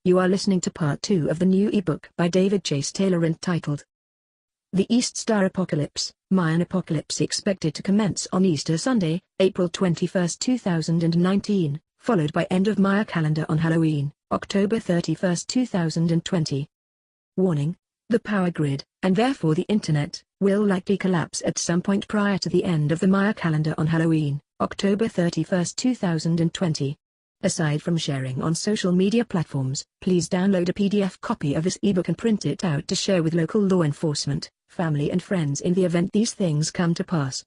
You are listening to part 2 of the new ebook by David Chase Taylor entitled The East Star Apocalypse, Mayan Apocalypse, expected to commence on Easter Sunday, April 21, 2019, followed by end of Maya calendar on Halloween, October 31, 2020. Warning: the power grid, and therefore the Internet, will likely collapse at some point prior to the end of the Maya calendar on Halloween, October 31, 2020. Aside from sharing on social media platforms, please download a PDF copy of this ebook and print it out to share with local law enforcement, family and friends in the event these things come to pass.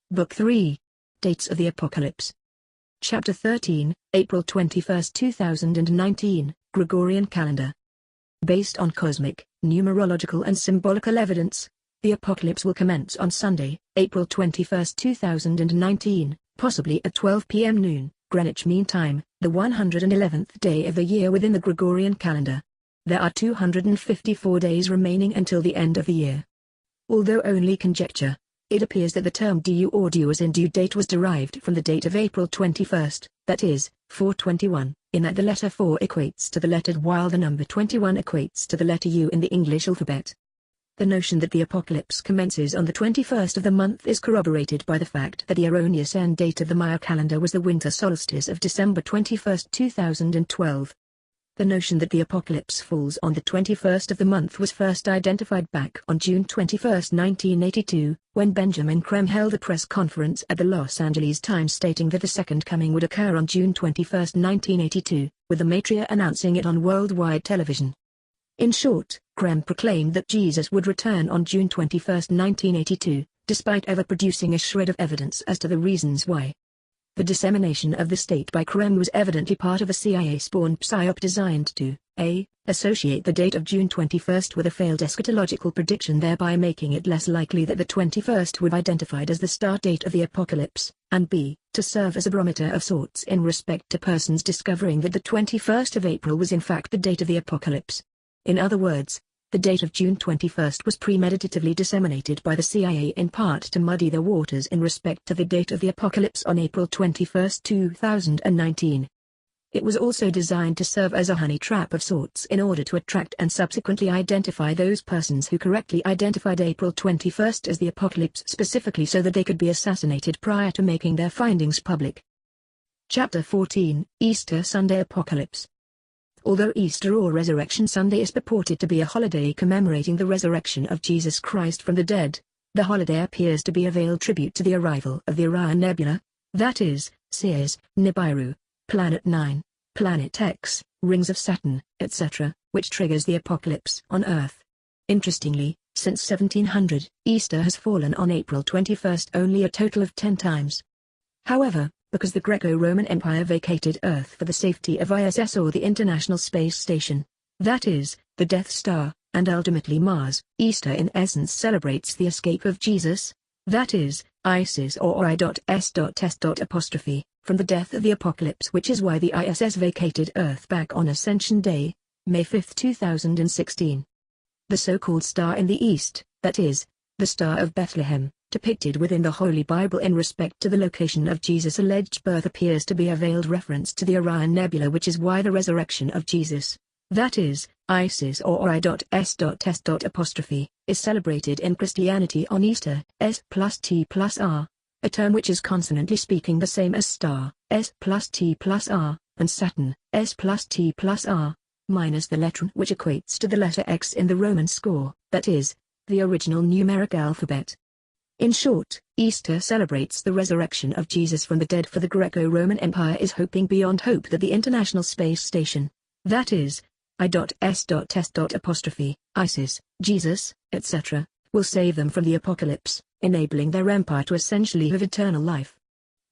Book 3. Dates of the Apocalypse. Chapter 13, April 21, 2019, Gregorian Calendar. Based on cosmic, numerological and symbolical evidence, the apocalypse will commence on Sunday, April 21, 2019, possibly at 12 p.m. noon. Greenwich Mean Time, the 111th day of the year within the Gregorian calendar. There are 254 days remaining until the end of the year. Although only conjecture, it appears that the term due or due as in due date was derived from the date of April 21, that is, 421, in that the letter 4 equates to the letter D while the number 21 equates to the letter U in the English alphabet. The notion that the apocalypse commences on the 21st of the month is corroborated by the fact that the erroneous end date of the Maya calendar was the winter solstice of December 21, 2012. The notion that the apocalypse falls on the 21st of the month was first identified back on June 21, 1982, when Benjamin Creme held a press conference at the Los Angeles Times stating that the second coming would occur on June 21, 1982, with the Matria announcing it on worldwide television. In short, Creme proclaimed that Jesus would return on June 21, 1982, despite ever producing a shred of evidence as to the reasons why. The dissemination of the state by Creme was evidently part of a CIA-spawned psyop designed to, a. associate the date of June 21 with a failed eschatological prediction, thereby making it less likely that the 21st would be identified as the start date of the apocalypse, and b. to serve as a barometer of sorts in respect to persons discovering that the 21st of April was in fact the date of the apocalypse. In other words, the date of June 21 was premeditatively disseminated by the CIA in part to muddy the waters in respect to the date of the apocalypse on April 21, 2019. It was also designed to serve as a honey trap of sorts in order to attract and subsequently identify those persons who correctly identified April 21 as the apocalypse specifically so that they could be assassinated prior to making their findings public. Chapter 14, Easter Sunday Apocalypse. Although Easter or Resurrection Sunday is purported to be a holiday commemorating the resurrection of Jesus Christ from the dead, the holiday appears to be a veiled tribute to the arrival of the Orion Nebula, that is, Sears, Nibiru, Planet 9, Planet X, rings of Saturn, etc., which triggers the apocalypse on Earth. Interestingly, since 1700, Easter has fallen on April 21 only a total of 10 times. However, because the Greco-Roman Empire vacated Earth for the safety of ISS or the International Space Station, that is, the Death Star, and ultimately Mars, Easter in essence celebrates the escape of Jesus, that is, ISIS or I.S.S. from the death of the apocalypse, which is why the ISS vacated Earth back on Ascension Day, May 5, 2016. The so-called Star in the East, that is, the Star of Bethlehem, depicted within the Holy Bible in respect to the location of Jesus' alleged birth, appears to be a veiled reference to the Orion Nebula, which is why the resurrection of Jesus, that is, ISIS or I.S.S. is celebrated in Christianity on Easter, S+T+R, a term which is consonantly speaking the same as star, S+T+R, and Saturn, S+T+R, minus the letter N, which equates to the letter X in the Roman score, that is, the original numeric alphabet. In short, Easter celebrates the resurrection of Jesus from the dead, for the Greco-Roman Empire is hoping beyond hope that the International Space Station, that is, I.S.S. ISIS, Jesus, etc., will save them from the apocalypse, enabling their empire to essentially have eternal life.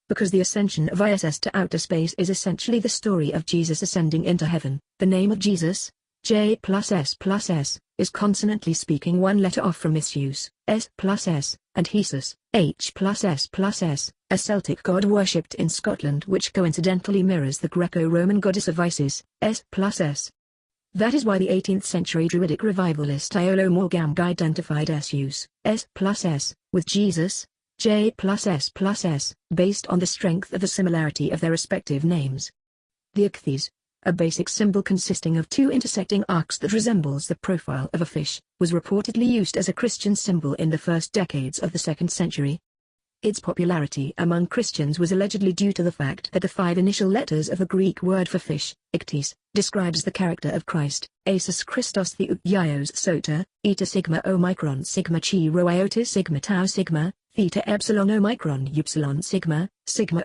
Because the ascension of ISS to outer space is essentially the story of Jesus ascending into heaven, the name of Jesus, J+S+S, is consonantly speaking one letter off from misuse, S+S, and Jesus, H+S+S, a Celtic god worshipped in Scotland which coincidentally mirrors the Greco-Roman goddess of Isis, S+S. That is why the 18th century Druidic revivalist Iolo Morgamg identified SUs, S+S, with Jesus, J+S+S, based on the strength of the similarity of their respective names. The ichthys, a basic symbol consisting of two intersecting arcs that resembles the profile of a fish, was reportedly used as a Christian symbol in the first decades of the 2nd century. Its popularity among Christians was allegedly due to the fact that the 5 initial letters of the Greek word for fish, ichthys, describes the character of Christ, Asus Christos Theougios Sota, eta sigma omicron sigma chi rho iota sigma tau sigma, theta epsilon omicron upsilon sigma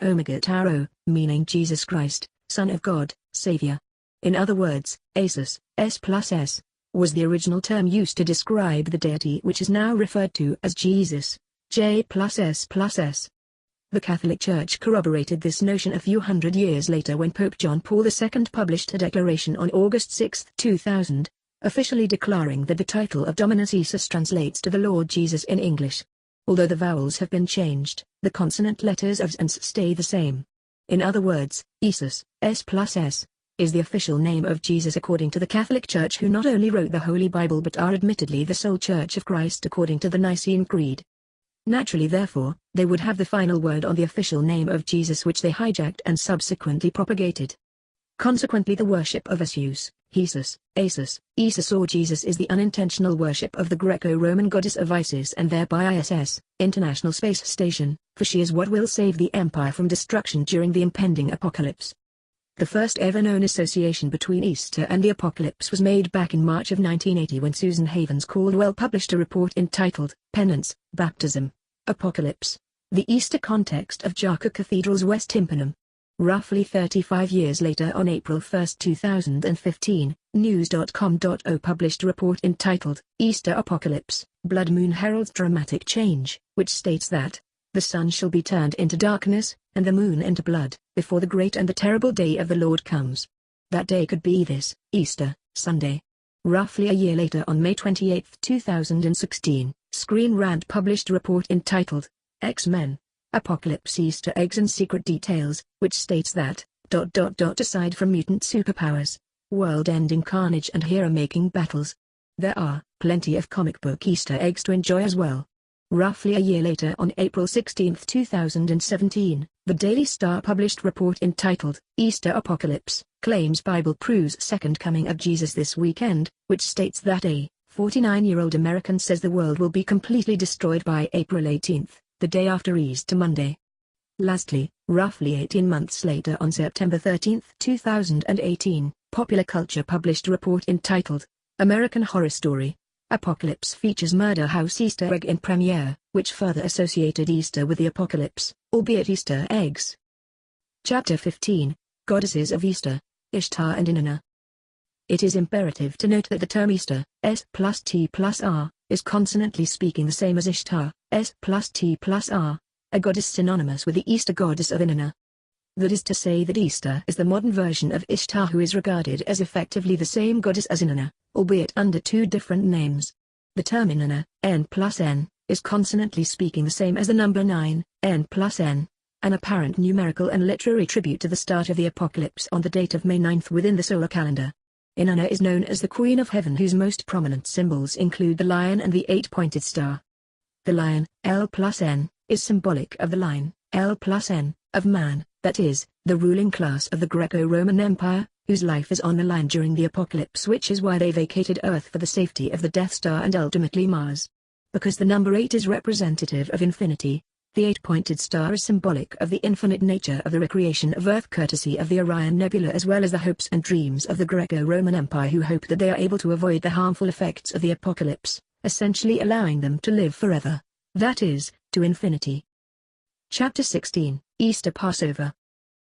omega tau rho, meaning Jesus Christ, Son of God, Savior. In other words, Asus, S plus S, was the original term used to describe the deity which is now referred to as Jesus. J plus S plus S. The Catholic Church corroborated this notion a few hundred years later when Pope John Paul II published a declaration on August 6, 2000, officially declaring that the title of Dominus Iesus translates to the Lord Jesus in English. Although the vowels have been changed, the consonant letters of S stay the same. In other words, Iesus, S plus S, is the official name of Jesus according to the Catholic Church, who not only wrote the Holy Bible but are admittedly the sole Church of Christ according to the Nicene Creed. Naturally, therefore, they would have the final word on the official name of Jesus, which they hijacked and subsequently propagated. Consequently, the worship of Asus, Jesus, Asus, Isis or Jesus is the unintentional worship of the Greco-Roman goddess of Isis and thereby ISS, International Space Station, for she is what will save the empire from destruction during the impending apocalypse. The first ever known association between Easter and the apocalypse was made back in March of 1980 when Susan Havens Caldwell published a report entitled, Penance, Baptism, Apocalypse, The Easter Context of Jaca Cathedral's West Tympanum. Roughly 35 years later, on April 1, 2015, News.com.au published a report entitled, Easter Apocalypse, Blood Moon Heralds Dramatic Change, which states that, the sun shall be turned into darkness, and the moon into blood, before the great and the terrible day of the Lord comes. That day could be this, Easter, Sunday. Roughly a year later, on May 28, 2016, Screen Rant published a report entitled, X-Men, Apocalypse Easter Eggs and Secret Details, which states that, aside from mutant superpowers, world-ending carnage and hero-making battles, there are plenty of comic book Easter eggs to enjoy as well. Roughly a year later, on April 16, 2017, the Daily Star published a report entitled, Easter Apocalypse, Claims Bible Proves Second Coming of Jesus This Weekend, which states that a 49-year-old American says the world will be completely destroyed by April 18, the day after Easter Monday. Lastly, roughly 18 months later, on September 13, 2018, Popular Culture published a report entitled, American Horror Story, Apocalypse Features Murder House Easter Egg in Premiere, which further associated Easter with the apocalypse, albeit Easter eggs. Chapter 15, Goddesses of Easter, Ishtar and Inanna. It is imperative to note that the term Easter, S plus T plus R, is consonantly speaking the same as Ishtar, S plus T plus R, a goddess synonymous with the Easter goddess of Inanna. That is to say that Easter is the modern version of Ishtar, who is regarded as effectively the same goddess as Inanna, albeit under two different names. The term Inanna, N plus N, is consonantly speaking the same as the number 9, N plus N, an apparent numerical and literary tribute to the start of the apocalypse on the date of May 9 within the solar calendar. Inanna is known as the Queen of Heaven, whose most prominent symbols include the lion and the 8-pointed star. The lion, L plus N, is symbolic of the line, L plus N, of man, that is, the ruling class of the Greco-Roman Empire, whose life is on the line during the apocalypse, which is why they vacated Earth for the safety of the Death Star and ultimately Mars. Because the number 8 is representative of infinity, the 8-pointed star is symbolic of the infinite nature of the recreation of Earth courtesy of the Orion Nebula, as well as the hopes and dreams of the Greco-Roman Empire, who hope that they are able to avoid the harmful effects of the apocalypse, essentially allowing them to live forever. That is, to infinity. Chapter 16, Easter Passover.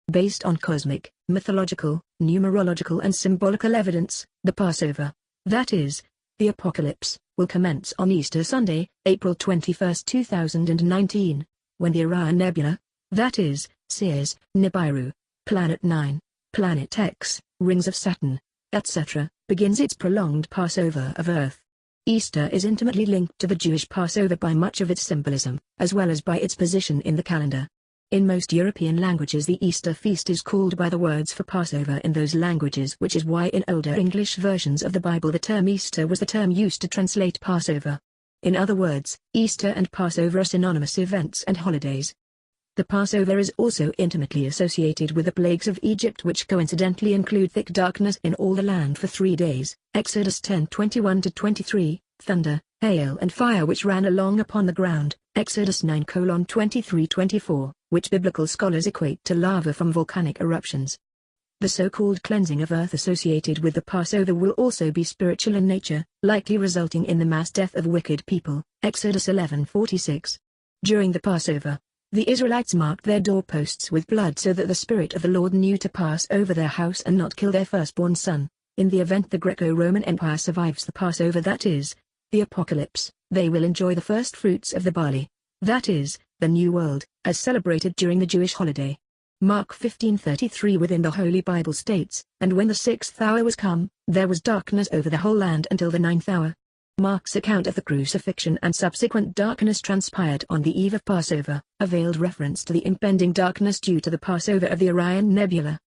Based on cosmic, mythological, numerological and symbolical evidence, the Passover, that is, the apocalypse, will commence on Easter Sunday, April 21, 2019, when the Orion Nebula, that is, Sears, Nibiru, Planet 9, Planet X, Rings of Saturn, etc., begins its prolonged Passover of Earth. Easter is intimately linked to the Jewish Passover by much of its symbolism, as well as by its position in the calendar. In most European languages, the Easter feast is called by the words for Passover in those languages, which is why in older English versions of the Bible the term Easter was the term used to translate Passover. In other words, Easter and Passover are synonymous events and holidays. The Passover is also intimately associated with the plagues of Egypt, which coincidentally include thick darkness in all the land for 3 days, Exodus 10:21-23, thunder, hail and fire which ran along upon the ground, Exodus 9:23-24, which biblical scholars equate to lava from volcanic eruptions. The so-called cleansing of earth associated with the Passover will also be spiritual in nature, likely resulting in the mass death of wicked people, Exodus 11:46. During the Passover, the Israelites marked their doorposts with blood so that the Spirit of the Lord knew to pass over their house and not kill their firstborn son. In the event the Greco-Roman Empire survives the Passover, that is, the Apocalypse, they will enjoy the first fruits of the barley, that is, the New World, as celebrated during the Jewish holiday. Mark 15:33 within the Holy Bible states, "And when the 6th hour was come, there was darkness over the whole land until the 9th hour." Mark's account of the crucifixion and subsequent darkness transpired on the eve of Passover, a veiled reference to the impending darkness due to the Passover of the Orion Nebula.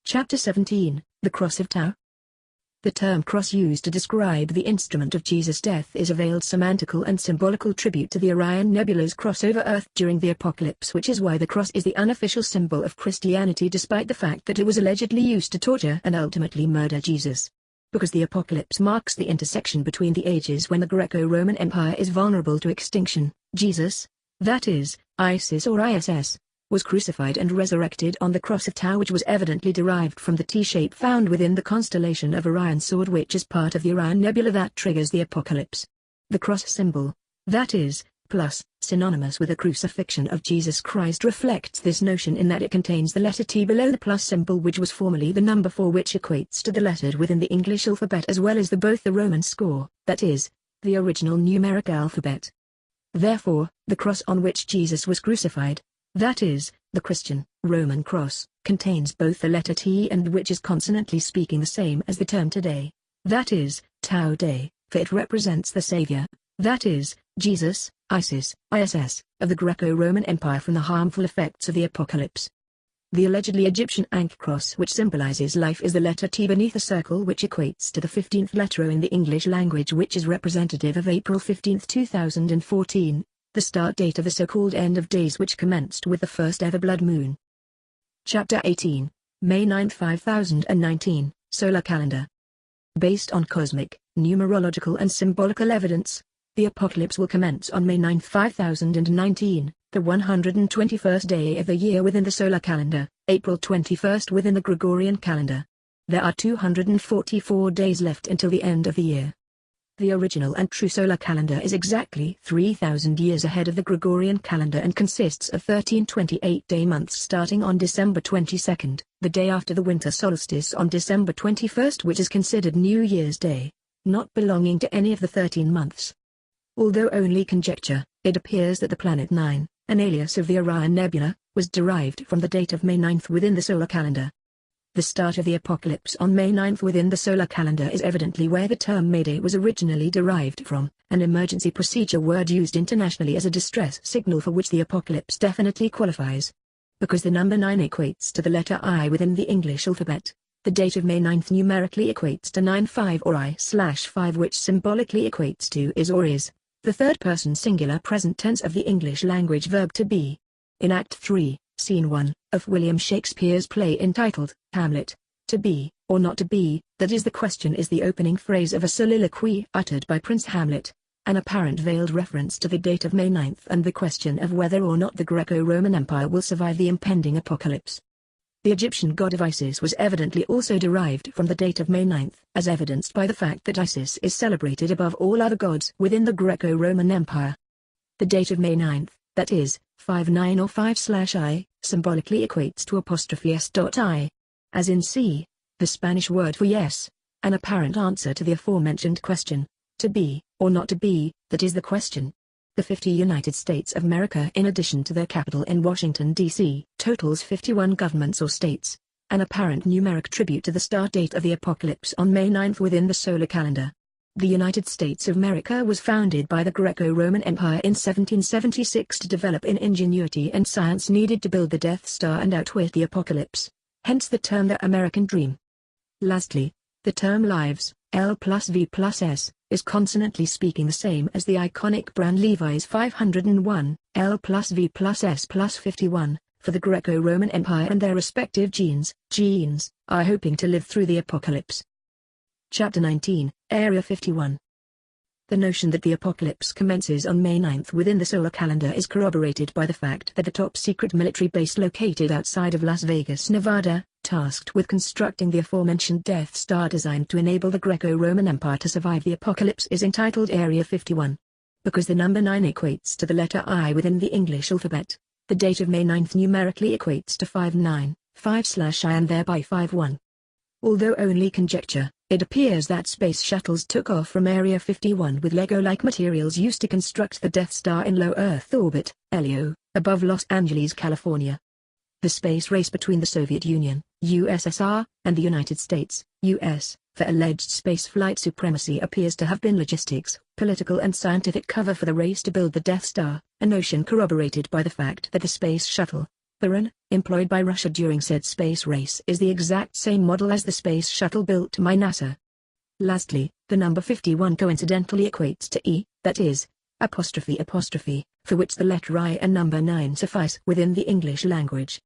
Chapter 17, The Cross of Tau. The term cross used to describe the instrument of Jesus' death is a veiled semantical and symbolical tribute to the Orion Nebula's cross over Earth during the Apocalypse, which is why the cross is the unofficial symbol of Christianity despite the fact that it was allegedly used to torture and ultimately murder Jesus. Because the Apocalypse marks the intersection between the ages when the Greco-Roman Empire is vulnerable to extinction, Jesus, that is, Isis or ISS, was crucified and resurrected on the cross of Tau, which was evidently derived from the T-shape found within the constellation of Orion's sword, which is part of the Orion Nebula that triggers the Apocalypse. The cross symbol, that is, plus, synonymous with the crucifixion of Jesus Christ, reflects this notion in that it contains the letter T below the plus symbol, which was formerly the number 4, which equates to the letter within the English alphabet as well as both the Roman score, that is, the original numeric alphabet. Therefore, the cross on which Jesus was crucified, that is, the Christian, Roman cross, contains both the letter T and which is consonantly speaking the same as the term today, that is, Tau Day, for it represents the Savior, that is, Jesus, ISIS, of the Greco-Roman Empire from the harmful effects of the Apocalypse. The allegedly Egyptian Ankh cross, which symbolizes life, is the letter T beneath a circle, which equates to the 15th letter O in the English language, which is representative of April 15, 2014. The start date of the so-called end of days, which commenced with the first ever blood moon. Chapter 18, May 9, 5019, Solar Calendar. Based on cosmic, numerological and symbolical evidence, the Apocalypse will commence on May 9, 5019, the 121st day of the year within the solar calendar, April 21st within the Gregorian calendar. There are 244 days left until the end of the year. The original and true solar calendar is exactly 3,000 years ahead of the Gregorian calendar and consists of 13 28-day months starting on December 22nd, the day after the winter solstice on December 21st, which is considered New Year's Day, not belonging to any of the 13 months. Although only conjecture, it appears that the planet 9, an alias of the Orion Nebula, was derived from the date of May 9 within the solar calendar. The start of the Apocalypse on May 9 within the solar calendar is evidently where the term Mayday was originally derived from, an emergency procedure word used internationally as a distress signal for which the Apocalypse definitely qualifies. Because the number 9 equates to the letter I within the English alphabet, the date of May 9 numerically equates to 9-5 or I/5, which symbolically equates to is or is, the third-person singular present tense of the English language verb to be. In Act 3, Scene 1, of William Shakespeare's play entitled Hamlet, to be, or not to be, that is the question, is the opening phrase of a soliloquy uttered by Prince Hamlet, an apparent veiled reference to the date of May 9 and the question of whether or not the Greco-Roman Empire will survive the impending apocalypse. The Egyptian god of Isis was evidently also derived from the date of May 9, as evidenced by the fact that Isis is celebrated above all other gods within the Greco-Roman Empire. The date of May 9, that is, 5-9 or 5/I, symbolically equates to '*s.I. As in C, the Spanish word for yes, an apparent answer to the aforementioned question, to be, or not to be, that is the question. The 50 United States of America, in addition to their capital in Washington, D.C., totals 51 governments or states, an apparent numeric tribute to the start date of the apocalypse on May 9 within the solar calendar. The United States of America was founded by the Greco-Roman Empire in 1776 to develop in ingenuity and science needed to build the Death Star and outwit the apocalypse, hence the term the American Dream. Lastly, the term lives, L plus V plus S, is consonantly speaking the same as the iconic brand Levi's 501, L plus V plus S plus 51, for the Greco-Roman Empire and their respective genes are hoping to live through the apocalypse. Chapter 19, Area 51. The notion that the apocalypse commences on May 9 within the solar calendar is corroborated by the fact that the top-secret military base located outside of Las Vegas, Nevada, tasked with constructing the aforementioned Death Star designed to enable the Greco-Roman Empire to survive the apocalypse is entitled Area 51. Because the number 9 equates to the letter I within the English alphabet, the date of May 9 numerically equates to 59, 5/I and thereby 51. Although only conjecture, it appears that space shuttles took off from Area 51 with Lego-like materials used to construct the Death Star in low Earth orbit, LEO, above Los Angeles, California. The space race between the Soviet Union, USSR, and the United States, US, for alleged spaceflight supremacy appears to have been logistics, political and scientific cover for the race to build the Death Star, a notion corroborated by the fact that the space shuttle, Orion, employed by Russia during said space race is the exact same model as the space shuttle built by NASA. Lastly, the number 51 coincidentally equates to E, that is, apostrophe, for which the letter I and number 9 suffice within the English language.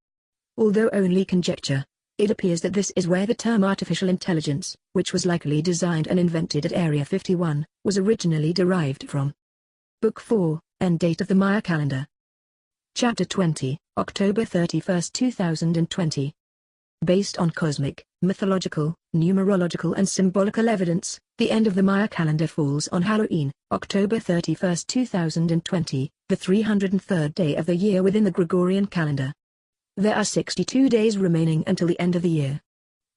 Although only conjecture, it appears that this is where the term artificial intelligence, which was likely designed and invented at Area 51, was originally derived from. Book 4, End date of the Maya calendar. Chapter 20, October 31, 2020. Based on cosmic, mythological, numerological and symbolical evidence, the end of the Maya calendar falls on Halloween, October 31, 2020, the 303rd day of the year within the Gregorian calendar. There are 62 days remaining until the end of the year.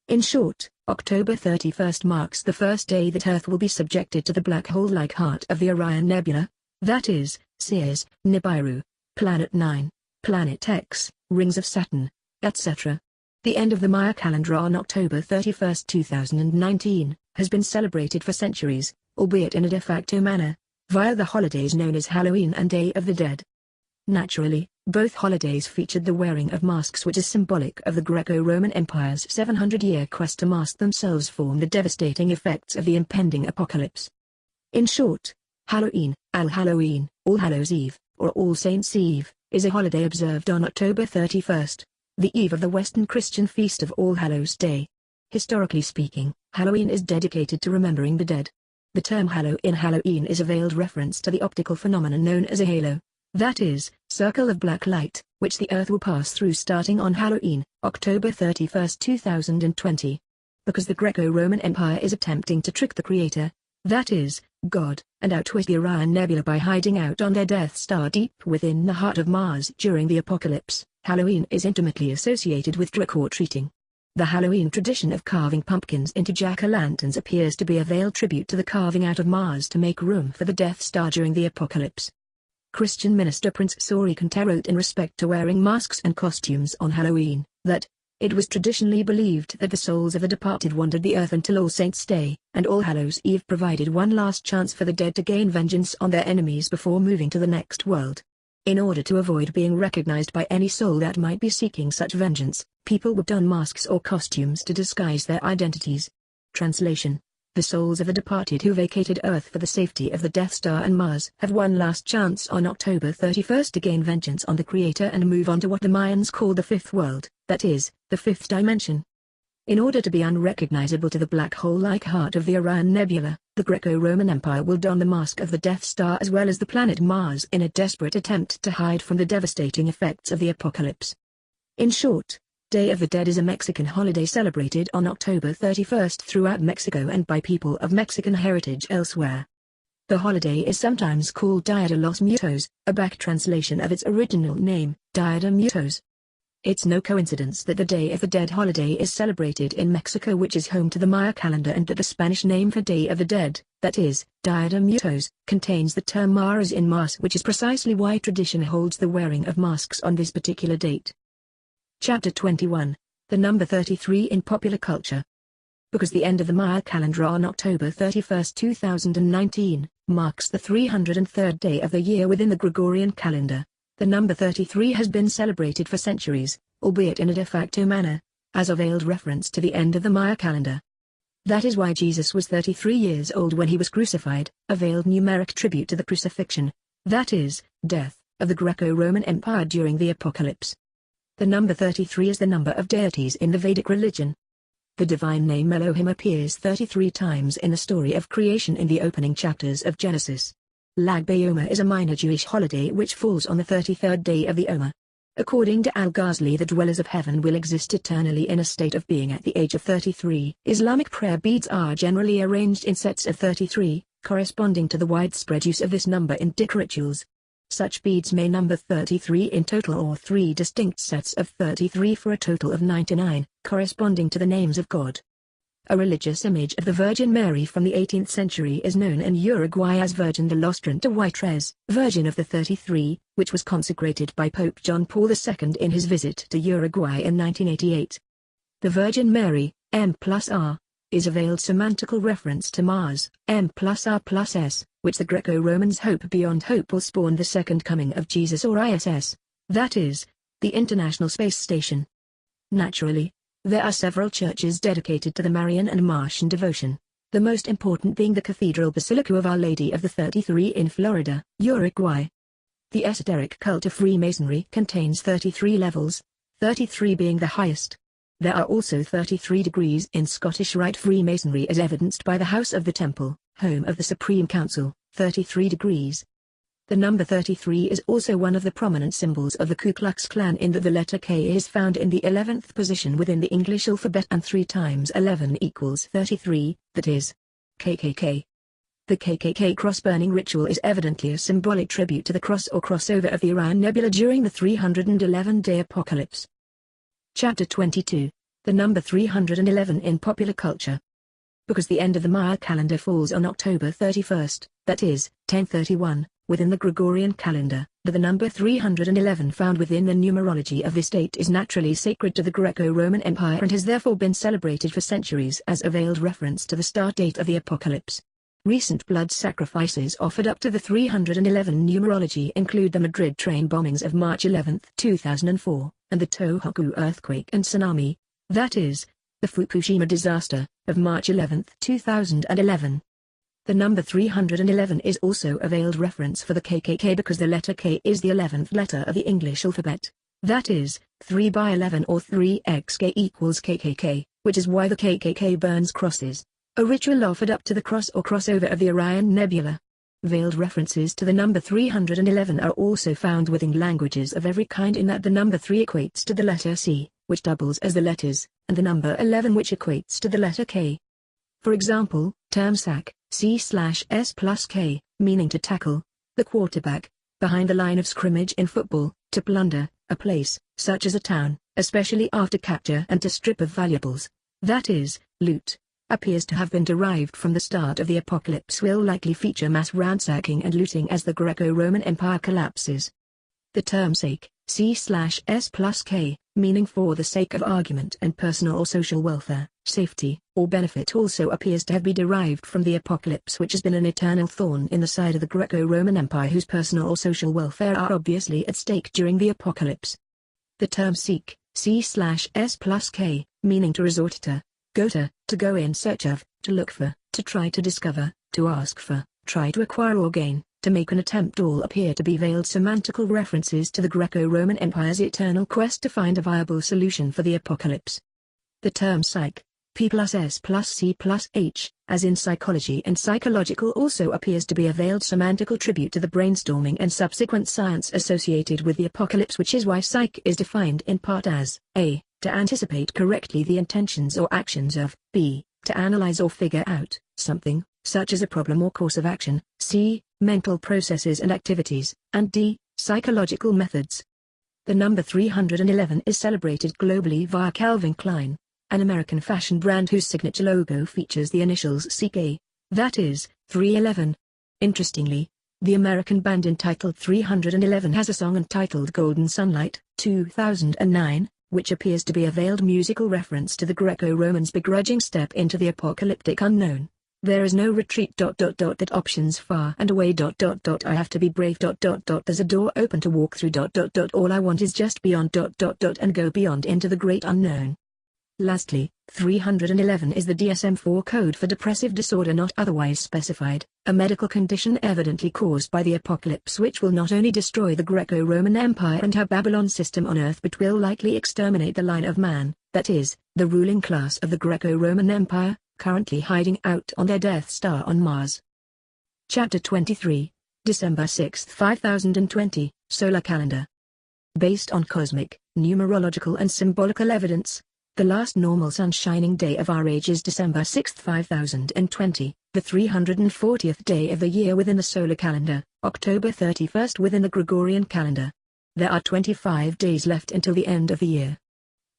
In short, October 31 marks the first day that Earth will be subjected to the black hole-like heart of the Orion Nebula, that is, Sears, Nibiru, Planet 9, Planet X, Rings of Saturn, etc. The end of the Maya calendar on October 31, 2019, has been celebrated for centuries, albeit in a de facto manner, via the holidays known as Halloween and Day of the Dead. Naturally, both holidays featured the wearing of masks, which is symbolic of the Greco-Roman Empire's 700-year quest to mask themselves from the devastating effects of the impending apocalypse. In short, Halloween, Al-Halloween, All Hallows Eve, or All Saints' Eve, is a holiday observed on October 31, the eve of the Western Christian feast of All Hallows Day. Historically speaking, Halloween is dedicated to remembering the dead. The term hallow in Halloween is a veiled reference to the optical phenomenon known as a halo, that is, circle of black light, which the Earth will pass through starting on Halloween, October 31, 2020. Because the Greco-Roman Empire is attempting to trick the Creator, that is, God, and outwit the Orion Nebula by hiding out on their Death Star deep within the heart of Mars during the apocalypse, Halloween is intimately associated with trick-or-treating. The Halloween tradition of carving pumpkins into jack-o'-lanterns appears to be a veiled tribute to the carving out of Mars to make room for the Death Star during the apocalypse. Christian minister Prince Sori Conte wrote in respect to wearing masks and costumes on Halloween, that it was traditionally believed that the souls of the departed wandered the earth until All Saints' Day, and All Hallows' Eve provided one last chance for the dead to gain vengeance on their enemies before moving to the next world. In order to avoid being recognized by any soul that might be seeking such vengeance, people would don masks or costumes to disguise their identities. Translation: the souls of the departed who vacated Earth for the safety of the Death Star and Mars have one last chance on October 31 to gain vengeance on the Creator and move on to what the Mayans call the Fifth World, that is, the Fifth Dimension. In order to be unrecognizable to the black hole-like heart of the Orion Nebula, the Greco-Roman Empire will don the mask of the Death Star as well as the planet Mars in a desperate attempt to hide from the devastating effects of the apocalypse. In short, Day of the Dead is a Mexican holiday celebrated on October 31 throughout Mexico and by people of Mexican heritage elsewhere. The holiday is sometimes called Dia de los Muertos, a back translation of its original name, Dia de Muertos. It's no coincidence that the Day of the Dead holiday is celebrated in Mexico, which is home to the Maya calendar, and that the Spanish name for Day of the Dead, that is, Dia de Muertos, contains the term Mars in Mars, which is precisely why tradition holds the wearing of masks on this particular date. Chapter 21, The number 33 in popular culture. Because the end of the Maya calendar on October 31, 2019, marks the 303rd day of the year within the Gregorian calendar, the number 33 has been celebrated for centuries, albeit in a de facto manner, as a veiled reference to the end of the Maya calendar. That is why Jesus was 33 years old when he was crucified, a veiled numeric tribute to the crucifixion, that is, death, of the Greco-Roman Empire during the Apocalypse. The number 33 is the number of deities in the Vedic religion. The divine name Elohim appears 33 times in the story of creation in the opening chapters of Genesis. Lag BaOmer is a minor Jewish holiday which falls on the 33rd day of the Omer. According to Al-Ghazali, the dwellers of heaven will exist eternally in a state of being at the age of 33. Islamic prayer beads are generally arranged in sets of 33, corresponding to the widespread use of this number in Dik rituals. Such beads may number 33 in total or 3 distinct sets of 33 for a total of 99, corresponding to the names of God. A religious image of the Virgin Mary from the 18th century is known in Uruguay as Virgen de los 33, Virgin of the 33, which was consecrated by Pope John Paul II in his visit to Uruguay in 1988. The Virgin Mary, M+R, is a veiled semantical reference to Mars, M+R+S, which the Greco-Romans hope beyond hope will spawn the second coming of Jesus or ISS, that is, the International Space Station. Naturally, there are several churches dedicated to the Marian and Martian devotion, the most important being the Cathedral Basilica of Our Lady of the 33 in Florida, Uruguay. The esoteric cult of Freemasonry contains 33 levels, 33 being the highest. There are also 33 degrees in Scottish Rite Freemasonry as evidenced by the House of the Temple, home of the Supreme Council, 33 degrees. The number 33 is also one of the prominent symbols of the Ku Klux Klan in that the letter K is found in the 11th position within the English alphabet and 3 times 11 equals 33, that is, KKK. The KKK cross-burning ritual is evidently a symbolic tribute to the cross or crossover of the Orion Nebula during the 311-day apocalypse. Chapter 22, the number 311 in popular culture. Because the end of the Maya calendar falls on October 31st, that is, 1031, within the Gregorian calendar, the number 311 found within the numerology of this date is naturally sacred to the Greco-Roman Empire and has therefore been celebrated for centuries as a veiled reference to the start date of the apocalypse. Recent blood sacrifices offered up to the 311 numerology include the Madrid train bombings of March 11, 2004, and the Tohoku earthquake and tsunami, that is, the Fukushima disaster, of March 11, 2011. The number 311 is also a veiled reference for the KKK because the letter K is the 11th letter of the English alphabet, that is, 3 by 11 or 3xk equals KKK, which is why the KKK burns crosses, a ritual offered up to the cross or crossover of the Orion Nebula. Veiled references to the number 311 are also found within languages of every kind in that the number 3 equates to the letter C, which doubles as the letters, and the number 11 which equates to the letter K. For example, term sack, C/S plus K, meaning to tackle, the quarterback, behind the line of scrimmage in football, to plunder, a place, such as a town, especially after capture and to strip of valuables, that is, loot, appears to have been derived from the start of the apocalypse will likely feature mass ransacking and looting as the Greco-Roman Empire collapses. The term sake, C/S plus K, meaning for the sake of argument and personal or social welfare, safety, or benefit also appears to have been derived from the apocalypse which has been an eternal thorn in the side of the Greco-Roman Empire whose personal or social welfare are obviously at stake during the apocalypse. The term seek, C/S plus K, meaning to resort to, go to go in search of, to look for, to try to discover, to ask for, try to acquire or gain, to make an attempt all appear to be veiled semantical references to the Greco-Roman Empire's eternal quest to find a viable solution for the apocalypse. The term psych, P+S+C+H, as in psychology and psychological also appears to be a veiled semantical tribute to the brainstorming and subsequent science associated with the apocalypse, which is why psych is defined in part as A, to anticipate correctly the intentions or actions of, B, to analyze or figure out something, such as a problem or course of action, C, mental processes and activities, and D, psychological methods. The number 311 is celebrated globally via Calvin Klein, an American fashion brand whose signature logo features the initials CK, that is, 311. Interestingly, the American band entitled 311 has a song entitled Golden Sunlight, 2009, which appears to be a veiled musical reference to the Greco-Romans' begrudging step into the apocalyptic unknown. There is no retreat ... that options far and away ... I have to be brave ... there's a door open to walk through ... all I want is just beyond ... and go beyond into the great unknown. Lastly, 311 is the DSM-4 code for depressive disorder not otherwise specified, a medical condition evidently caused by the apocalypse which will not only destroy the Greco-Roman Empire and her Babylon system on Earth but will likely exterminate the line of man, that is, the ruling class of the Greco-Roman Empire, currently hiding out on their Death Star on Mars. Chapter 23, December 6, 5020, Solar Calendar. Based on cosmic, numerological and symbolical evidence, the last normal sun-shining day of our age is December 6, 5020, the 340th day of the year within the solar calendar, October 31st within the Gregorian calendar. There are 25 days left until the end of the year.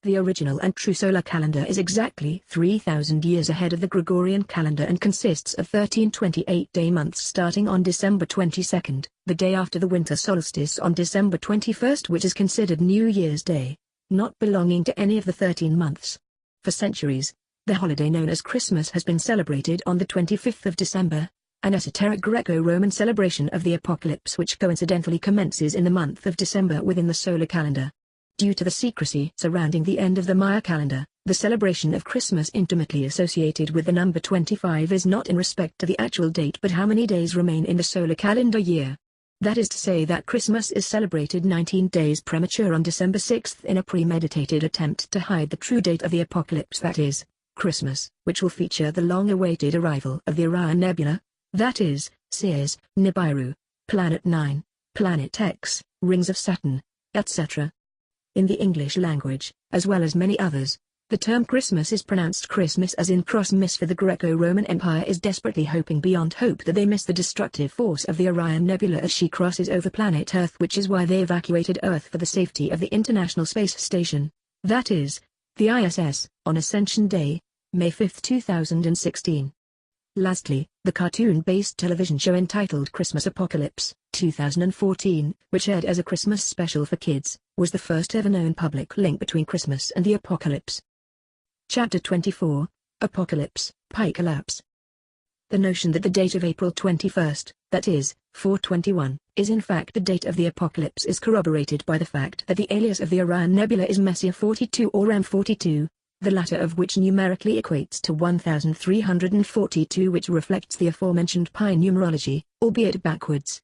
The original and true solar calendar is exactly 3,000 years ahead of the Gregorian calendar and consists of 13 28-day months starting on December 22nd, the day after the winter solstice on December 21st, which is considered New Year's Day, not belonging to any of the 13 months. For centuries, the holiday known as Christmas has been celebrated on the 25th of December, an esoteric Greco-Roman celebration of the apocalypse which coincidentally commences in the month of December within the solar calendar. Due to the secrecy surrounding the end of the Maya calendar, the celebration of Christmas intimately associated with the number 25 is not in respect to the actual date but how many days remain in the solar calendar year. That is to say that Christmas is celebrated 19 days premature on December 6 in a premeditated attempt to hide the true date of the apocalypse, that is, Christmas, which will feature the long-awaited arrival of the Orion Nebula, that is, Sears, Nibiru, Planet 9, Planet X, rings of Saturn, etc. In the English language, as well as many others, the term Christmas is pronounced Christmas as in cross-miss, for the Greco-Roman Empire is desperately hoping beyond hope that they miss the destructive force of the Orion Nebula as she crosses over planet Earth, which is why they evacuated Earth for the safety of the International Space Station, that is, the ISS, on Ascension Day, May 5, 2016. Lastly, the cartoon-based television show entitled Christmas Apocalypse, 2014, which aired as a Christmas special for kids, was the first ever known public link between Christmas and the apocalypse. Chapter 24, Apocalypse, Pi Collapse. The notion that the date of April 21st, that is, 421, is in fact the date of the apocalypse is corroborated by the fact that the alias of the Orion Nebula is Messier 42 or M42, the latter of which numerically equates to 1342, which reflects the aforementioned pi numerology, albeit backwards.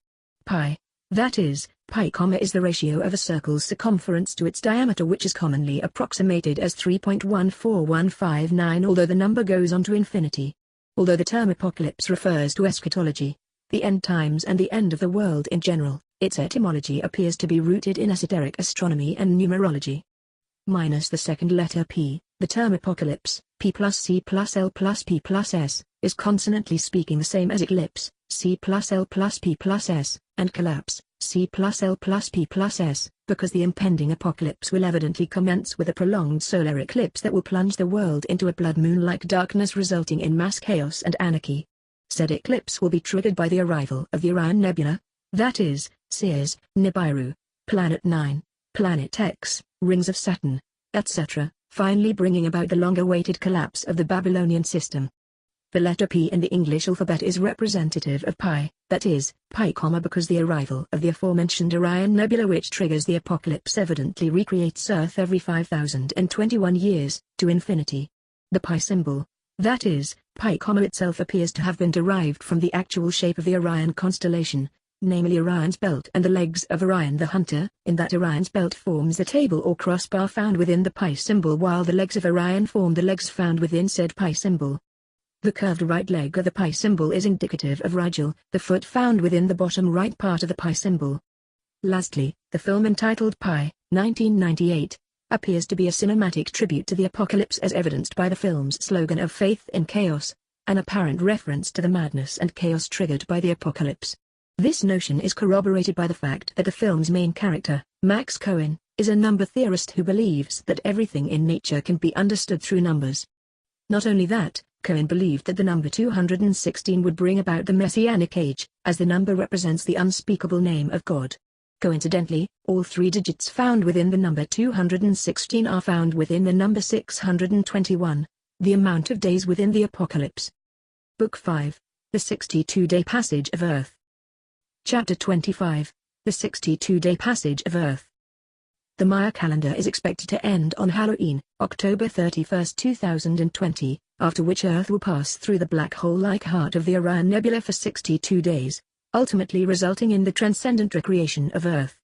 Pi, that is, pi comma, is the ratio of a circle's circumference to its diameter, which is commonly approximated as 3.14159, although the number goes on to infinity. Although the term apocalypse refers to eschatology, the end times and the end of the world in general, its etymology appears to be rooted in esoteric astronomy and numerology. Minus the second letter P, the term apocalypse, P plus C plus L plus P plus S, is consonantly speaking the same as eclipse, C plus L plus P plus S, and collapse, C plus L plus P plus S, because the impending apocalypse will evidently commence with a prolonged solar eclipse that will plunge the world into a blood moon-like darkness, resulting in mass chaos and anarchy. Said eclipse will be triggered by the arrival of the Orion Nebula, that is, Sears, Nibiru, Planet 9, Planet X, rings of Saturn, etc., finally bringing about the long-awaited collapse of the Babylonian system. The letter P in the English alphabet is representative of pi, that is, pi comma, because the arrival of the aforementioned Orion Nebula, which triggers the apocalypse, evidently recreates Earth every 5,021 years, to infinity. The pi symbol, that is, pi comma itself, appears to have been derived from the actual shape of the Orion constellation, namely Orion's belt and the legs of Orion the hunter, in that Orion's belt forms a table or crossbar found within the pi symbol, while the legs of Orion form the legs found within said pi symbol. The curved right leg of the pi symbol is indicative of Rigel, the foot found within the bottom right part of the pi symbol. Lastly, the film entitled Pi, 1998, appears to be a cinematic tribute to the apocalypse, as evidenced by the film's slogan of faith in chaos, an apparent reference to the madness and chaos triggered by the apocalypse. This notion is corroborated by the fact that the film's main character, Max Cohen, is a number theorist who believes that everything in nature can be understood through numbers. Not only that, Cohen believed that the number 216 would bring about the Messianic age, as the number represents the unspeakable name of God. Coincidentally, all three digits found within the number 216 are found within the number 621, the amount of days within the apocalypse. Book 5, The 62-Day Passage of Earth. Chapter 25, The 62-Day Passage of Earth. The Maya calendar is expected to end on Halloween, October 31, 2020, after which Earth will pass through the black hole-like heart of the Orion Nebula for 62 days, ultimately resulting in the transcendent recreation of Earth.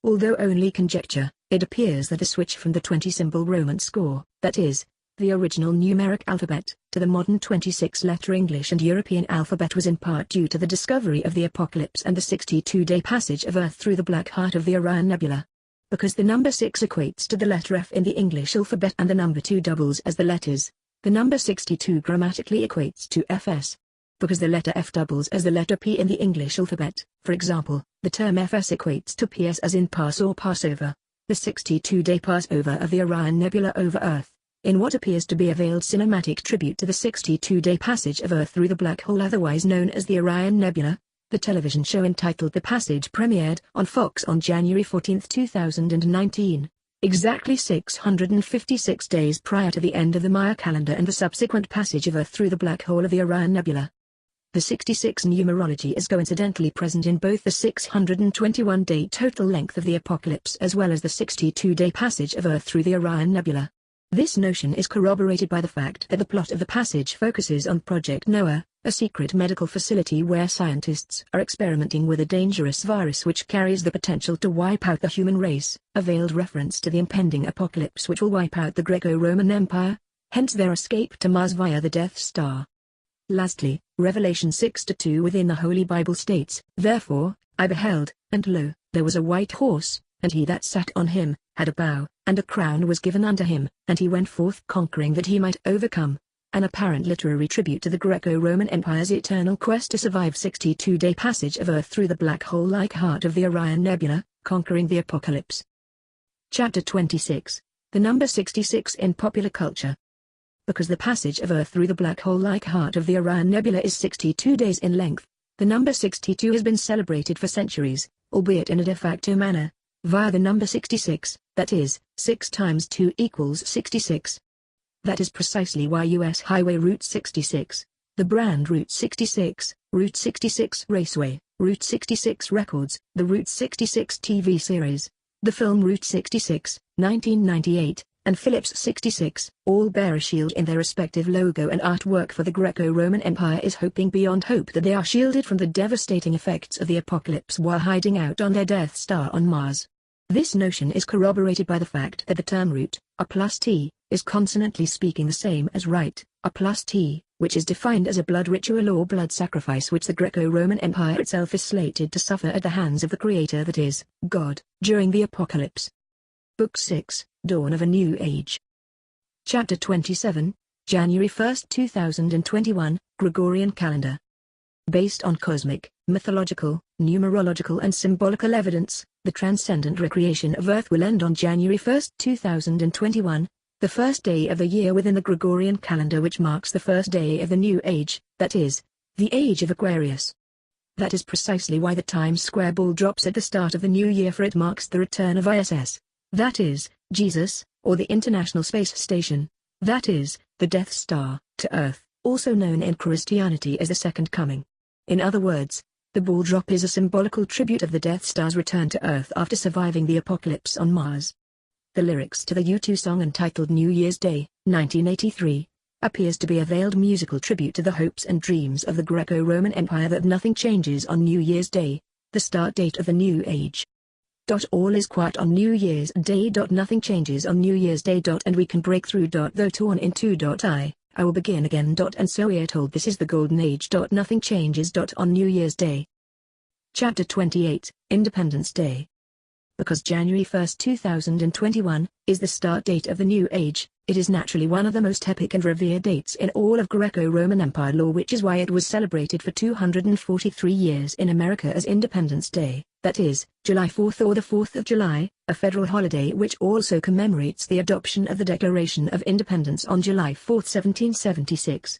Although only conjecture, it appears that the switch from the 20-symbol Roman score, that is, the original numeric alphabet, to the modern 26-letter English and European alphabet was in part due to the discovery of the apocalypse and the 62-day passage of Earth through the black heart of the Orion Nebula. Because the number 6 equates to the letter F in the English alphabet and the number 2 doubles as the letters, the number 62 grammatically equates to FS. Because the letter F doubles as the letter P in the English alphabet, for example, the term FS equates to PS as in Pass or Passover, the 62-day Passover of the Orion Nebula over Earth, in what appears to be a veiled cinematic tribute to the 62-day passage of Earth through the black hole otherwise known as the Orion Nebula. The television show entitled The Passage premiered on Fox on January 14, 2019, exactly 656 days prior to the end of the Maya calendar and the subsequent passage of Earth through the black hole of the Orion Nebula. The 66 numerology is coincidentally present in both the 621-day total length of the apocalypse as well as the 62-day passage of Earth through the Orion Nebula. This notion is corroborated by the fact that the plot of the passage focuses on Project Noah, a secret medical facility where scientists are experimenting with a dangerous virus which carries the potential to wipe out the human race, a veiled reference to the impending apocalypse which will wipe out the Greco-Roman Empire, hence their escape to Mars via the Death Star. Lastly, Revelation 6:2 within the Holy Bible states, "Therefore, I beheld, and lo, there was a white horse, and he that sat on him, had a bow, and a crown was given unto him, and he went forth conquering that he might overcome." An apparent literary tribute to the Greco-Roman Empire's eternal quest to survive 62-day passage of Earth through the black hole-like heart of the Orion Nebula, conquering the apocalypse. Chapter 26. The number 66 in popular culture. Because the passage of Earth through the black hole-like heart of the Orion Nebula is 62 days in length, the number 62 has been celebrated for centuries, albeit in a de facto manner, via the number 66, that is, 6 times 2 equals 66. That is precisely why U.S. Highway Route 66, the brand Route 66, Route 66 Raceway, Route 66 Records, the Route 66 TV series, the film Route 66, 1998, and Phillips 66, all bear a shield in their respective logo and artwork for the Greco-Roman Empire is hoping beyond hope that they are shielded from the devastating effects of the apocalypse while hiding out on their Death Star on Mars. This notion is corroborated by the fact that the term root, A plus T, is consonantly speaking the same as rite, A plus T, which is defined as a blood ritual or blood sacrifice which the Greco-Roman Empire itself is slated to suffer at the hands of the Creator, that is, God, during the apocalypse. Book 6, Dawn of a New Age. Chapter 27, January 1, 2021, Gregorian Calendar. Based on cosmic, mythological, numerological and symbolical evidence, the transcendent recreation of Earth will end on January 1, 2021, the first day of the year within the Gregorian calendar which marks the first day of the new age, that is, the age of Aquarius. That is precisely why the Times Square ball drops at the start of the new year, for it marks the return of ISS, that is, Jesus, or the International Space Station, that is, the Death Star, to Earth, also known in Christianity as the Second Coming. In other words, the ball drop is a symbolical tribute of the Death Star's return to Earth after surviving the apocalypse on Mars. The lyrics to the U2 song entitled New Year's Day, 1983, appears to be a veiled musical tribute to the hopes and dreams of the Greco-Roman Empire that nothing changes on New Year's Day, the start date of the new age. All is quiet on New Year's Day. Nothing changes on New Year's Day. And we can break through. Though torn in two. I will begin again. And so we are told this is the golden age. Nothing changes. On New Year's Day. Chapter 28, Independence Day. Because January 1, 2021, is the start date of the new age, it is naturally one of the most epic and revered dates in all of Greco-Roman Empire lore, which is why it was celebrated for 243 years in America as Independence Day, that is, July 4th or the 4th of July, a federal holiday which also commemorates the adoption of the Declaration of Independence on July 4, 1776.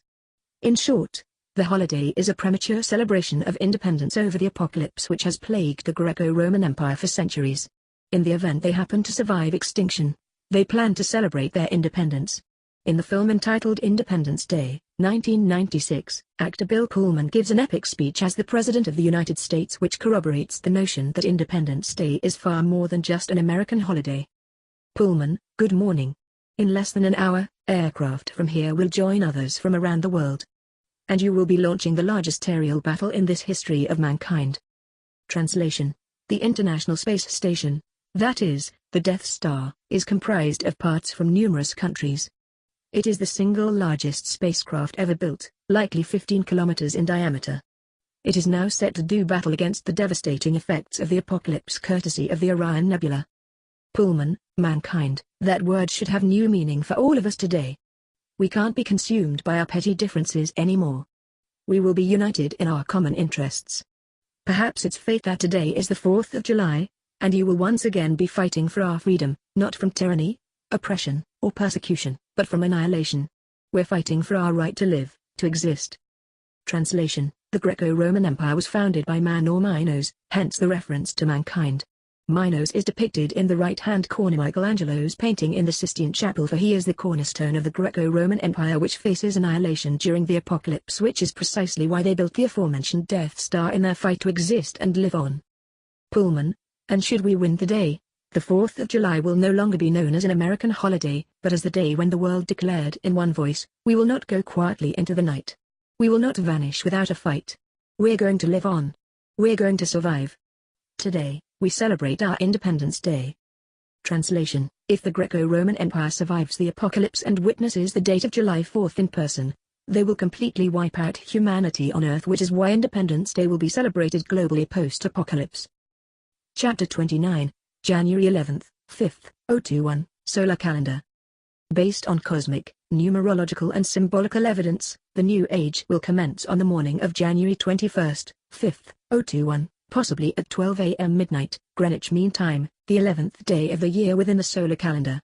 In short, the holiday is a premature celebration of independence over the apocalypse which has plagued the Greco-Roman Empire for centuries. In the event they happen to survive extinction, they plan to celebrate their independence. In the film entitled Independence Day, 1996, actor Bill Pullman gives an epic speech as the President of the United States which corroborates the notion that Independence Day is far more than just an American holiday. Pullman, good morning. In less than an hour, aircraft from here will join others from around the world. And you will be launching the largest aerial battle in this history of mankind. Translation: the International Space Station, that is, the Death Star, is comprised of parts from numerous countries. It is the single largest spacecraft ever built, likely 15 kilometers in diameter. It is now set to do battle against the devastating effects of the apocalypse courtesy of the Orion Nebula. Pullman, mankind, that word should have new meaning for all of us today. We can't be consumed by our petty differences anymore. We will be united in our common interests. Perhaps it's fate that today is the 4th of July, and you will once again be fighting for our freedom, not from tyranny, oppression, or persecution, but from annihilation. We're fighting for our right to live, to exist. Translation: the Greco-Roman Empire was founded by Man or Minos, hence the reference to mankind. Minos is depicted in the right-hand corner Michelangelo's painting in the Sistine Chapel, for he is the cornerstone of the Greco-Roman Empire which faces annihilation during the apocalypse, which is precisely why they built the aforementioned Death Star in their fight to exist and live on. Pullman, and should we win today, the 4th of July will no longer be known as an American holiday, but as the day when the world declared in one voice, we will not go quietly into the night. We will not vanish without a fight. We're going to live on. We're going to survive. Today, we celebrate our Independence Day. Translation: if the Greco-Roman Empire survives the apocalypse and witnesses the date of July 4th in person, they will completely wipe out humanity on Earth, which is why Independence Day will be celebrated globally post-apocalypse. Chapter 29, January 11th, 5th, 021, Solar Calendar. Based on cosmic, numerological and symbolical evidence, the New Age will commence on the morning of January 21st, 5th, 021, possibly at 12 a.m. midnight, Greenwich Mean Time, the 11th day of the year within the solar calendar.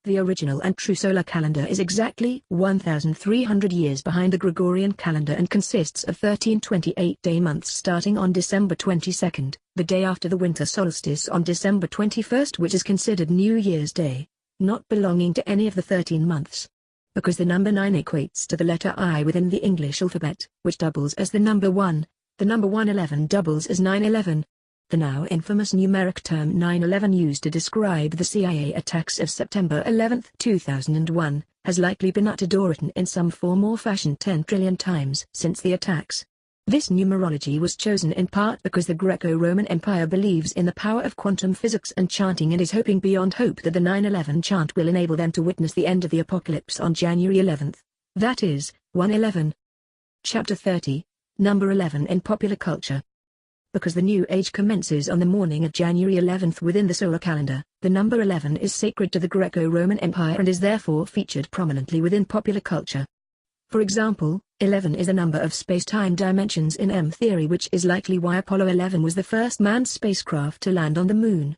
The original and true solar calendar is exactly 1,300 years behind the Gregorian calendar and consists of 13 28-day months starting on December 22nd, the day after the winter solstice on December 21st, which is considered New Year's Day, not belonging to any of the 13 months. Because the number 9 equates to the letter I within the English alphabet, which doubles as the number 1, the number 111 doubles as 911. The now infamous numeric term 9/11 used to describe the CIA attacks of September 11, 2001, has likely been uttered or written in some form or fashion 10 trillion times since the attacks. This numerology was chosen in part because the Greco-Roman Empire believes in the power of quantum physics and chanting and is hoping beyond hope that the 9/11 chant will enable them to witness the end of the apocalypse on January 11th. That is, 1/11. Chapter 30, Number 11 in Popular Culture. Because the New Age commences on the morning of January 11th within the solar calendar, the number 11 is sacred to the Greco-Roman Empire and is therefore featured prominently within popular culture. For example, 11 is the number of space-time dimensions in M theory, which is likely why Apollo 11 was the first manned spacecraft to land on the moon.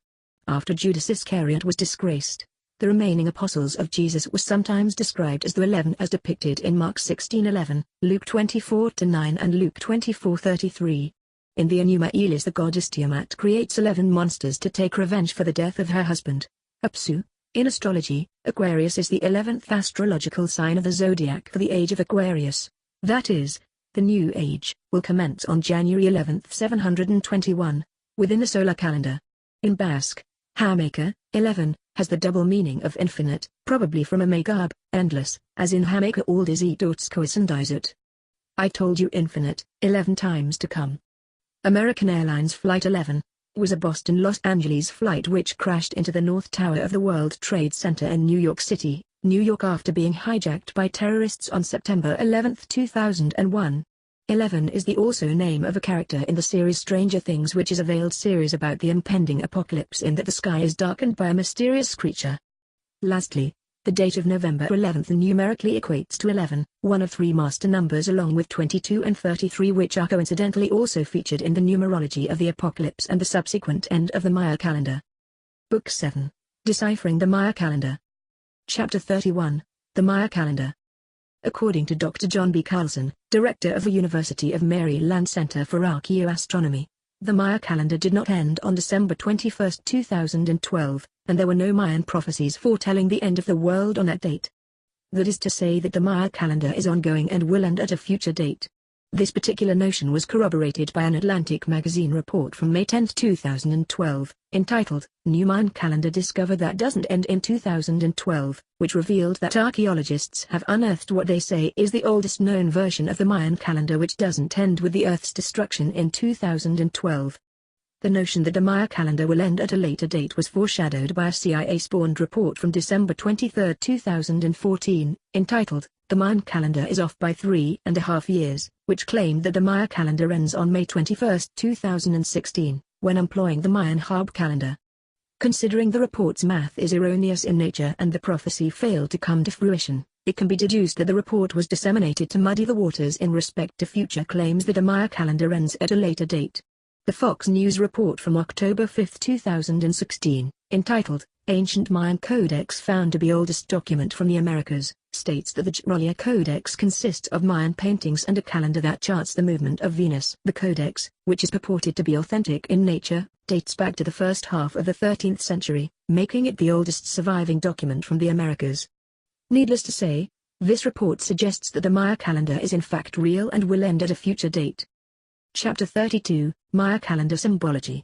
After Judas Iscariot was disgraced, the remaining apostles of Jesus were sometimes described as the 11 as depicted in Mark 16:11, Luke 24:9 and Luke 24:33. In the Enuma Elish, the goddess Tiamat creates 11 monsters to take revenge for the death of her husband, Apsu. In astrology, Aquarius is the 11th astrological sign of the zodiac for the age of Aquarius. That is, the New Age will commence on January 11th 721, within the solar calendar. In Basque, Hameka, 11, has the double meaning of infinite, probably from Amegab, endless, as in Hameka Aldizit Utskoisandizut. I told you infinite, 11 times to come. American Airlines Flight 11 was a Boston-Los Angeles flight which crashed into the North Tower of the World Trade Center in New York City, New York after being hijacked by terrorists on September 11, 2001. 11 is the also name of a character in the series Stranger Things, which is a veiled series about the impending apocalypse in that the sky is darkened by a mysterious creature. Lastly, the date of November 11th numerically equates to 11, one of 3 master numbers along with 22 and 33, which are coincidentally also featured in the numerology of the apocalypse and the subsequent end of the Maya calendar. Book 7. Deciphering the Maya Calendar. Chapter 31, The Maya Calendar. According to Dr. John B. Carlson, director of the University of Maryland Center for Archaeoastronomy, the Maya calendar did not end on December 21, 2012, and there were no Mayan prophecies foretelling the end of the world on that date. that is to say that the Maya calendar is ongoing and will end at a future date. This particular notion was corroborated by an Atlantic magazine report from May 10, 2012, entitled, New Mayan Calendar Discovered That Doesn't End in 2012, which revealed that archaeologists have unearthed what they say is the oldest known version of the Mayan calendar which doesn't end with the Earth's destruction in 2012. The notion that the Maya calendar will end at a later date was foreshadowed by a CIA-spawned report from December 23, 2014, entitled, The Mayan Calendar is Off by 3.5 Years, which claimed that the Maya calendar ends on May 21, 2016, when employing the Mayan Harb calendar. Considering the report's math is erroneous in nature and the prophecy failed to come to fruition, it can be deduced that the report was disseminated to muddy the waters in respect to future claims that the Maya calendar ends at a later date. The Fox News report from October 5, 2016, entitled, Ancient Mayan Codex Found to be Oldest Document from the Americas, states that the Jrolia Codex consists of Mayan paintings and a calendar that charts the movement of Venus. The codex, which is purported to be authentic in nature, dates back to the first half of the 13th century, making it the oldest surviving document from the Americas. Needless to say, this report suggests that the Maya calendar is in fact real and will end at a future date. Chapter 32, Maya Calendar Symbology.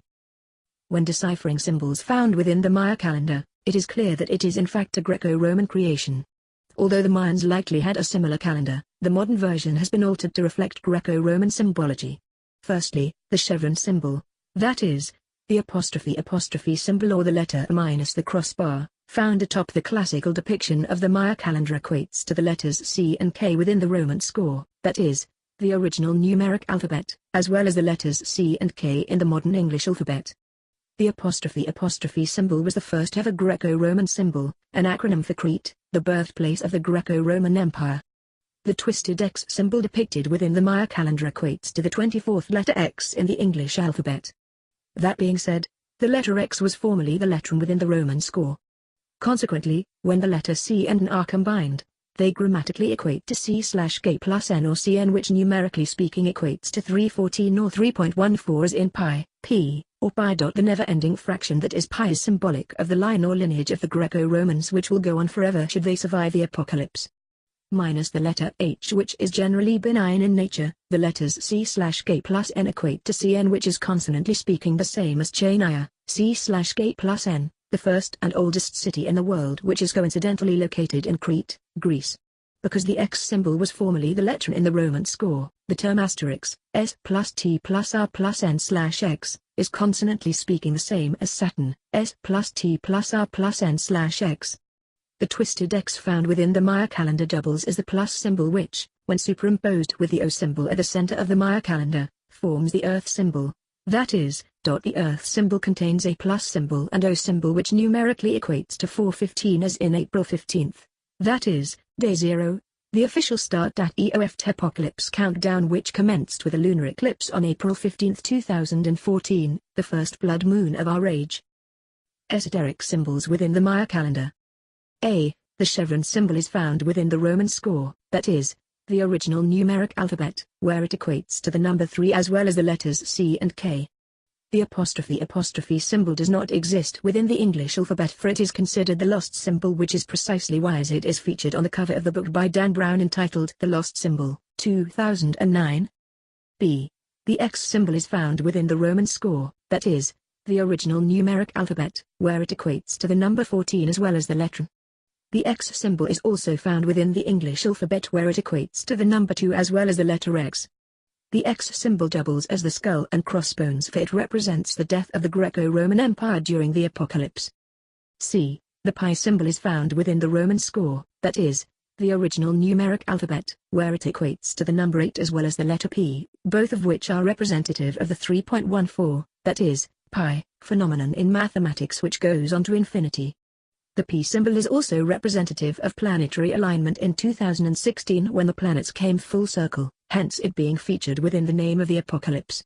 When deciphering symbols found within the Maya calendar, it is clear that it is in fact a Greco-Roman creation. Although the Mayans likely had a similar calendar, the modern version has been altered to reflect Greco-Roman symbology. Firstly, the chevron symbol, that is, the apostrophe symbol or the letter minus the crossbar, found atop the classical depiction of the Maya calendar equates to the letters C and K within the Roman score, that is, the original numeric alphabet, as well as the letters C and K in the modern English alphabet. The apostrophe symbol was the first ever Greco-Roman symbol, an acronym for Crete, the birthplace of the Greco-Roman Empire. The twisted X symbol depicted within the Maya calendar equates to the 24th letter X in the English alphabet. That being said, the letter X was formerly the lettering within the Roman score. Consequently, when the letter C and N are combined, they grammatically equate to C/K plus N or Cn, which numerically speaking equates to 314 or 3.14 as in pi, p, or pi. The never-ending fraction that is pi is symbolic of the line or lineage of the Greco-Romans which will go on forever should they survive the apocalypse. Minus the letter H, which is generally benign in nature, the letters C/K plus N equate to Cn, which is consonantly speaking the same as Chania, C/K plus N, the first and oldest city in the world which is coincidentally located in Crete, Greece. Because the X symbol was formerly the letter in the Roman score, the term asterisk, S plus T plus R plus N/X, is consonantly speaking the same as Saturn, S plus T plus R plus N/X. The twisted X found within the Maya calendar doubles as the plus symbol which, when superimposed with the O symbol at the center of the Maya calendar, forms the Earth symbol. That is, the Earth symbol contains a plus symbol and O symbol which numerically equates to 415 as in April 15th. That is, day 0, the official start at EOF apocalypse countdown which commenced with a lunar eclipse on April 15, 2014, the first blood moon of our age. Esoteric symbols within the Maya calendar. A. The chevron symbol is found within the Roman score, that is, the original numeric alphabet, where it equates to the number 3 as well as the letters C and K. The apostrophe symbol does not exist within the English alphabet, for it is considered the lost symbol, which is precisely why it is featured on the cover of the book by Dan Brown entitled The Lost Symbol, 2009. B. The X symbol is found within the Roman score, that is, the original numeric alphabet, where it equates to the number 14 as well as the letter. The X symbol is also found within the English alphabet, where it equates to the number 2 as well as the letter X. The X symbol doubles as the skull and crossbones, for it represents the death of the Greco-Roman Empire during the apocalypse. C. The pi symbol is found within the Roman score, that is, the original numeric alphabet, where it equates to the number 8 as well as the letter P, both of which are representative of the 3.14, that is, pi, phenomenon in mathematics which goes on to infinity. The P symbol is also representative of planetary alignment in 2016 when the planets came full circle, hence it being featured within the name of the apocalypse.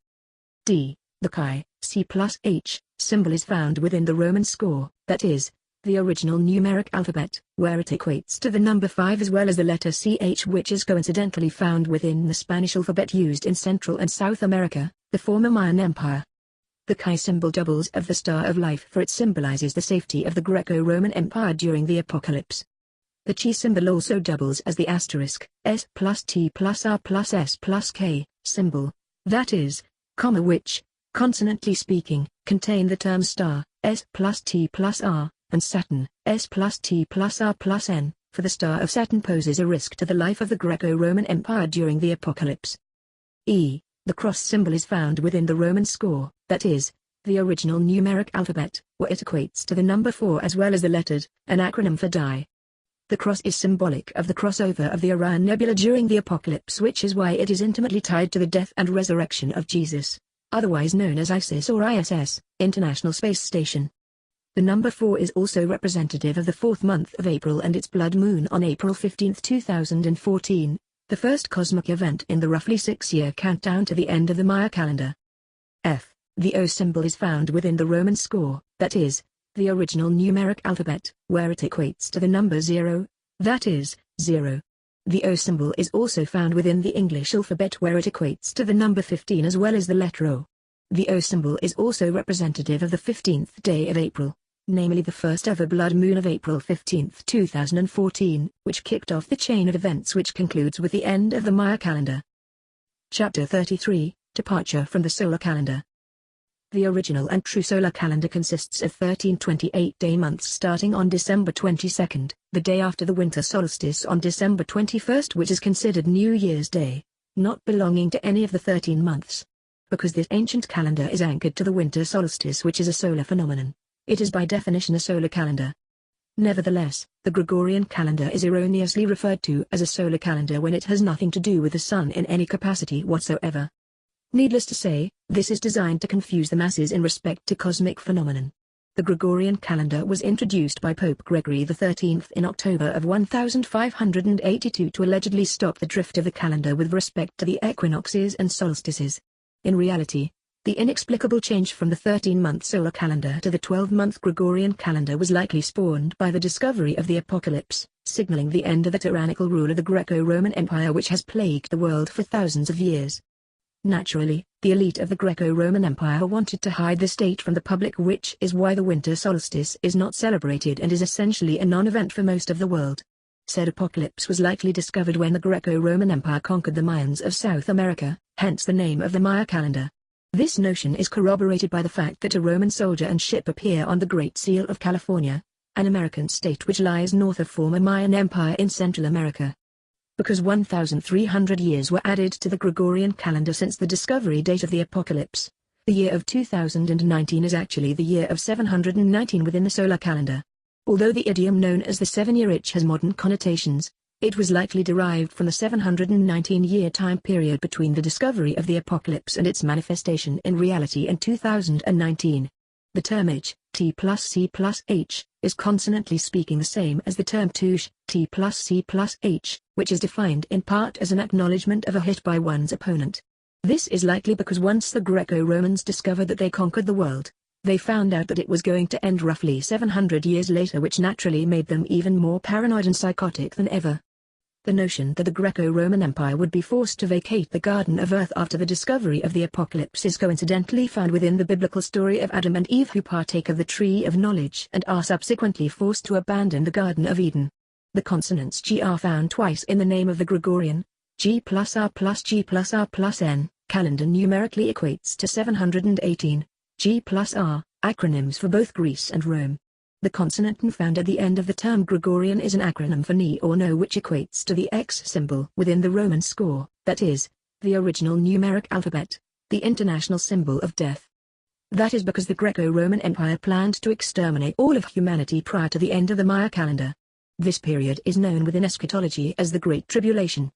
D. The chi, C plus H, symbol is found within the Roman score, that is, the original numeric alphabet, where it equates to the number 5 as well as the letter CH, which is coincidentally found within the Spanish alphabet used in Central and South America, the former Mayan Empire. The chi symbol doubles of the Star of Life, for it symbolizes the safety of the Greco-Roman Empire during the apocalypse. The chi symbol also doubles as the asterisk, S plus T plus R plus S plus K, symbol. That is, comma which, consonantly speaking, contain the term star, S plus T plus R, and Saturn, S plus T plus R plus N, for the star of Saturn poses a risk to the life of the Greco-Roman Empire during the apocalypse. E. The cross symbol is found within the Roman score, that is, the original numeric alphabet, where it equates to the number 4 as well as the lettered, an acronym for die. The cross is symbolic of the crossover of the Orion Nebula during the apocalypse, which is why it is intimately tied to the death and resurrection of Jesus, otherwise known as ISIS or ISS, International Space Station. The number 4 is also representative of the 4th month of April and its blood moon on April 15, 2014, the first cosmic event in the roughly 6-year countdown to the end of the Maya calendar. F. The O symbol is found within the Roman score, that is, the original numeric alphabet, where it equates to the number 0, that is, 0. The O symbol is also found within the English alphabet where it equates to the number 15 as well as the letter O. The O symbol is also representative of the 15th day of April, namely the first ever blood moon of April 15, 2014, which kicked off the chain of events which concludes with the end of the Maya calendar. Chapter 33, Departure from the Solar Calendar. The original and true solar calendar consists of 13 28-day months starting on December 22, the day after the winter solstice on December 21, which is considered New Year's Day, not belonging to any of the 13 months. Because this ancient calendar is anchored to the winter solstice, which is a solar phenomenon, it is by definition a solar calendar. Nevertheless, the Gregorian calendar is erroneously referred to as a solar calendar when it has nothing to do with the sun in any capacity whatsoever. Needless to say, this is designed to confuse the masses in respect to cosmic phenomenon. The Gregorian calendar was introduced by Pope Gregory XIII in October of 1582 to allegedly stop the drift of the calendar with respect to the equinoxes and solstices. In reality, the inexplicable change from the 13-month solar calendar to the 12-month Gregorian calendar was likely spawned by the discovery of the apocalypse, signaling the end of the tyrannical rule of the Greco-Roman Empire which has plagued the world for thousands of years. Naturally, the elite of the Greco-Roman Empire wanted to hide the state from the public, which is why the winter solstice is not celebrated and is essentially a non-event for most of the world. Said apocalypse was likely discovered when the Greco-Roman Empire conquered the Mayans of South America, hence the name of the Maya calendar. This notion is corroborated by the fact that a Roman soldier and ship appear on the Great Seal of California, an American state which lies north of former Mayan Empire in Central America. Because 1,300 years were added to the Gregorian calendar since the discovery date of the apocalypse, the year of 2019 is actually the year of 719 within the solar calendar. Although the idiom known as the 7-year itch has modern connotations, it was likely derived from the 719-year time period between the discovery of the apocalypse and its manifestation in reality in 2019. The term itch, T plus C plus H, is consonantly speaking the same as the term touche, T plus C plus H, which is defined in part as an acknowledgement of a hit by one's opponent. This is likely because once the Greco-Romans discovered that they conquered the world, they found out that it was going to end roughly 700 years later, which naturally made them even more paranoid and psychotic than ever. The notion that the Greco-Roman Empire would be forced to vacate the Garden of Earth after the discovery of the apocalypse is coincidentally found within the biblical story of Adam and Eve, who partake of the tree of knowledge and are subsequently forced to abandon the Garden of Eden. The consonants G are found twice in the name of the Gregorian, G plus R plus G plus R plus N, calendar numerically equates to 718, G plus R, acronyms for both Greece and Rome. The consonant N found at the end of the term Gregorian is an acronym for ni or no, which equates to the X symbol within the Roman score, that is, the original numeric alphabet, the international symbol of death. That is because the Greco-Roman Empire planned to exterminate all of humanity prior to the end of the Maya calendar. This period is known within eschatology as the Great Tribulation.